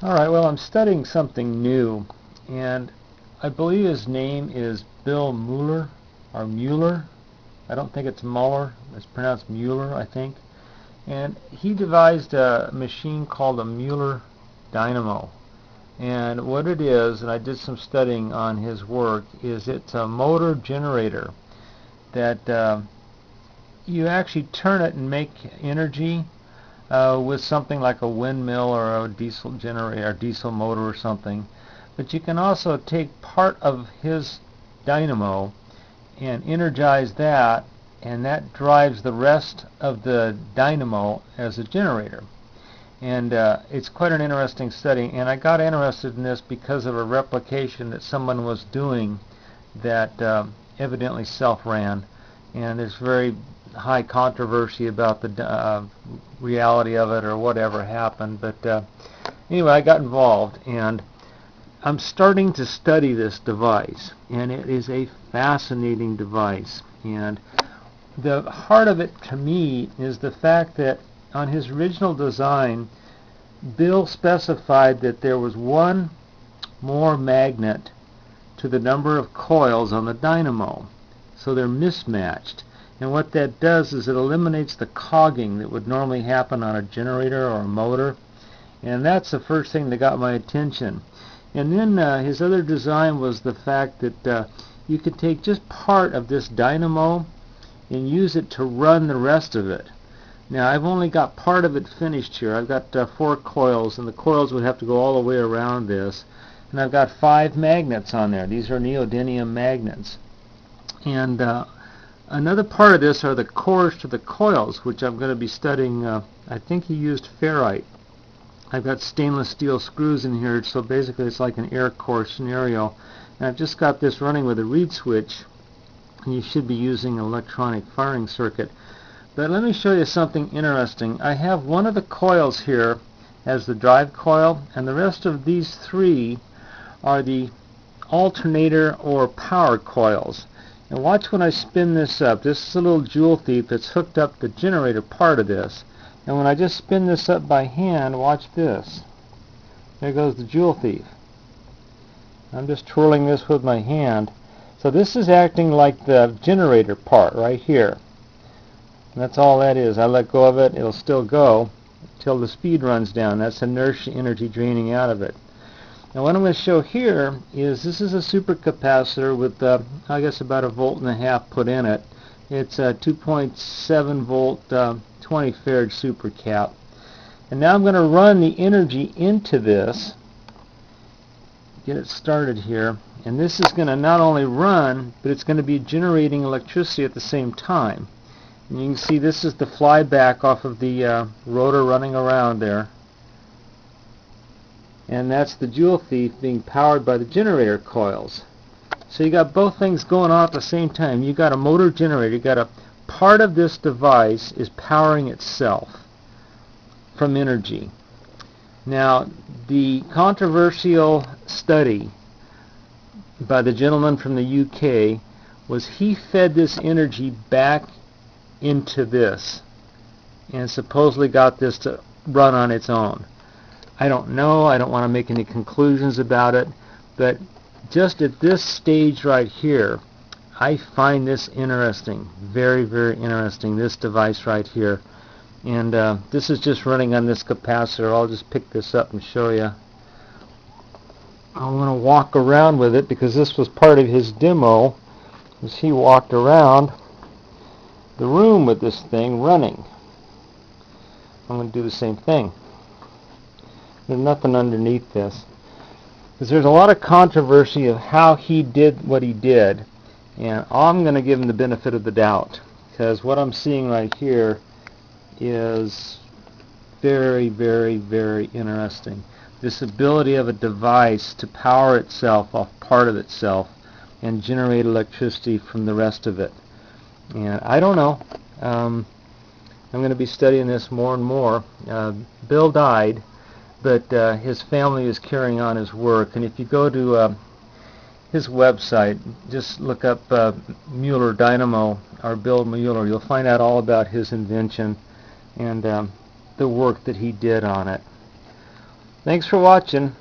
Alright, well, I'm studying something new, and I believe his name is Bill Muller, or Muller. I don't think it's Muller. It's pronounced Muller, I think. And he devised a machine called a Muller Dynamo. And what it is, and I did some studying on his work, is it's a motor generator that you actually turn it and make energy with something like a windmill or a diesel generator, or diesel motor or something. But you can also take part of his dynamo and energize that, and that drives the rest of the dynamo as a generator. And it's quite an interesting study, and I got interested in this because of a replication that someone was doing that evidently self-ran, and there's very high controversy about the reality of it or whatever happened, but anyway, I got involved, and I'm starting to study this device, and it is a fascinating device. And the heart of it to me is the fact that on his original design, Bill specified that there was one more magnet to the number of coils on the dynamo, so they're mismatched. And what that does is it eliminates the cogging that would normally happen on a generator or a motor, and that's the first thing that got my attention. And then his other design was the fact that you could take just part of this dynamo and use it to run the rest of it. Now, I've only got part of it finished here. I've got 4 coils, and the coils would have to go all the way around this. And I've got 5 magnets on there. These are neodymium magnets. And another part of this are the cores to the coils, which I'm going to be studying. I think he used ferrite. I've got stainless steel screws in here, so basically it's like an air core scenario. And I've just got this running with a reed switch, and you should be using an electronic firing circuit. But let me show you something interesting. I have one of the coils here as the drive coil, and the rest of these 3 are the alternator or power coils. And watch when I spin this up. This is a little jewel thief that's hooked up the generator part of this. And when I just spin this up by hand, watch this. There goes the jewel thief. I'm just twirling this with my hand. So this is acting like the generator part right here. And that's all that is. I let go of it, it'll still go until the speed runs down. That's inertia energy draining out of it. Now what I'm going to show here is this is a supercapacitor with I guess about 1.5 volts put in it. It's a 2.7 volt 20 farad supercap. And now I'm going to run the energy into this, get it started here, and this is going to not only run, but it's going to be generating electricity at the same time. And you can see this is the flyback off of the rotor running around there. And that's the jewel thief being powered by the generator coils. So you got both things going on at the same time. You got a motor generator. You got a part of this device is powering itself from energy. Now, the controversial study by the gentleman from the UK was he fed this energy back into this and supposedly got this to run on its own. I don't know. I don't want to make any conclusions about it, but just at this stage right here, I find this interesting, very, very interesting, this device right here. And this is just running on this capacitor. I'll just pick this up and show you. I want to walk around with it because this was part of his demo, as he walked around the room with this thing running. I'm going to do the same thing. There's nothing underneath this, because there's a lot of controversy of how he did what he did, and I'm going to give him the benefit of the doubt, because what I'm seeing right here is very, very, very interesting. This ability of a device to power itself off part of itself and generate electricity from the rest of it. And I don't know. I'm going to be studying this more and more. Bill died, but his family is carrying on his work. And if you go to his website, just look up Muller Dynamo or Bill Muller. You'll find out all about his invention and the work that he did on it. Thanks for watching.